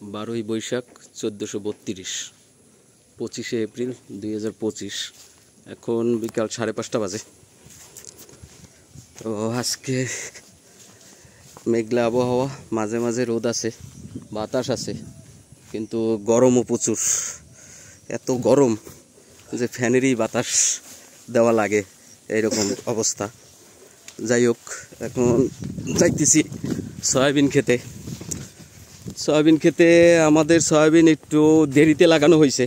12ই Boishakh 1432 25শে April 2025 এখন বিকাল 5:30 বাজে। তো আজকে মেঘলা আবহাওয়া, মাঝে মাঝে রোদ আছে, বাতাস আছে, কিন্তু গরমও প্রচুর। এত গরম যে ফ্যানেরই বাতাস দেওয়া লাগে, এইরকম অবস্থা। যাই হোক, এখন যাইতেছি সয়াবিন খেতে। সয়াবিন খেতে আমাদের সয়াবিন একটু দেরিতে লাগানো হয়েছে,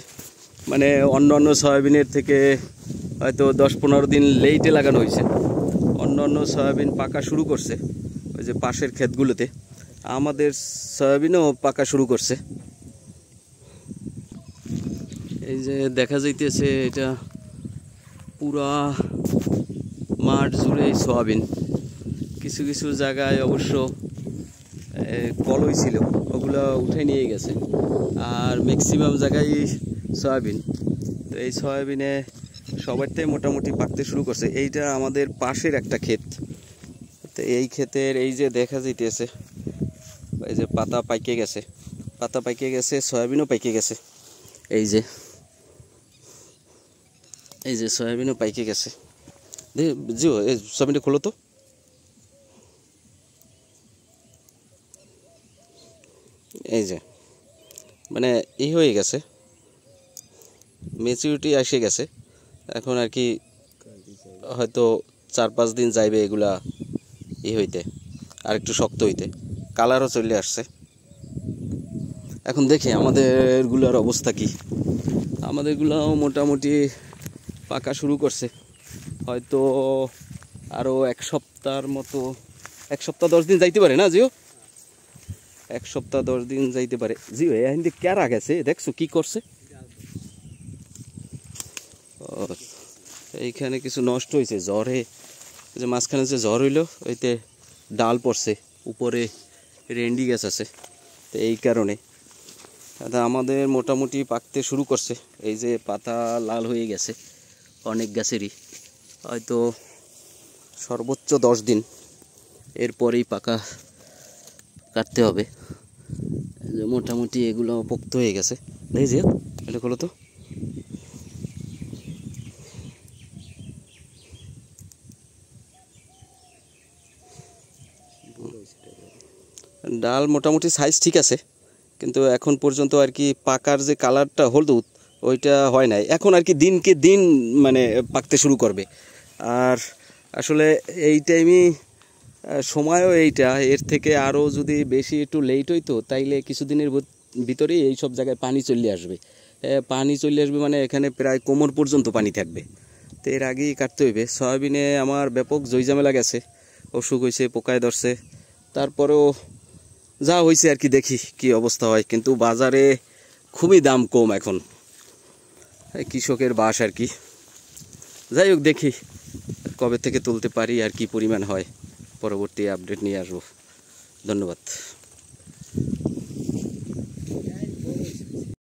মানে অন্য সয়াবিনের থেকে হয়তো 10-15 দিন লেটে লাগানো হয়েছে। অন্য সয়াবিন পাকা শুরু করছে ওই যে পাশের ক্ষেতগুলোতে, আমাদের সয়াবিনও পাকা শুরু করছে। এই যে দেখা যাইতেছে এটা পুরা মাঠ জুড়ে সয়াবিন। কিছু কিছু জায়গায় অবশ্য কলই ছিল, ওগুলো উঠে নিয়ে গেছে, আর ম্যাক্সিমাম জায়গায় সয়াবিন। তো এই সয়াবিনে সবারটাই মোটামুটি পাকতে শুরু করছে। এইটা আমাদের পাশের একটা ক্ষেত। তো এই ক্ষেতের এই যে দেখা যাইতেছে এই যে পাতা পাইকে গেছে, সয়াবিনও পাইকে গেছে। এই যে সয়াবিনও পাইকে গেছে। জিও এই সয়াবিনটা খোলো তো। এই যে মানে এই হয়ে গেছে, ম্যাচুরিটি এসে গেছে। এখন আর কি হয়তো 4-5 দিন যাইবে এগুলা হইতে, আর একটু শক্ত হইতে, কালারও চলে আসছে। এখন দেখি আমাদেরগুলোর অবস্থা কি। আমাদেরগুলাও মোটামুটি পাকা শুরু করছে, হয়তো আরও 1 সপ্তাহের মতো, 1 সপ্তাহ 10 দিন যাইতে পারে না জিও, 1 সপ্তাহ 10 দিন যাইতে পারে। জিও এখন দিয়ে ক্যারা গেছে, দেখছো কি করছে। এইখানে কিছু নষ্ট হয়েছে জ্বরে, যে মাঝখানে যে জ্বর হইলো ওইতে ডাল পড়ছে, উপরে রেন্ডি গাছ আছে, তো এই কারণে আমাদের মোটামুটি পাকতে শুরু করছে। এই যে পাতা লাল হয়ে গেছে অনেক গাছেরই, হয়তো সর্বোচ্চ 10 দিন এরপরেই পাকা কাটতে হবে। যে মোটামুটি এগুলো পোক্ত হয়ে গেছে। দেখি যে এটা খোলো তো। ডাল মোটামুটি সাইজ ঠিক আছে, কিন্তু এখন পর্যন্ত আর কি পাকার যে কালারটা হলুদ ওইটা হয় নাই। এখন আর কি দিনকে দিন মানে পাকতে শুরু করবে। আর আসলে এই টাইমই সময়ও এইটা, এর থেকে আরও যদি বেশি একটু লেট হইতো তাইলে কিছুদিনের ভিতরেই এই সব জায়গায় পানি চলে আসবে। মানে এখানে প্রায় কোমর পর্যন্ত পানি থাকবে। তো এর আগেই কাটতে হইবে। সয়াবিনে আমার ব্যাপক জয়ঝামেলা গেছে, অসুখ হয়েছে, পোকায় ধরছে, তারপরেও যা হয়েছে আর কি, দেখি কি অবস্থা হয়। কিন্তু বাজারে খুবই দাম কম এখন, কৃষকের বাস আর কি। যাই হোক, দেখি কবে থেকে তুলতে পারি আর কি পরিমাণ হয়, পরবর্তী আপডেট নিয়ে আসবো। ধন্যবাদ।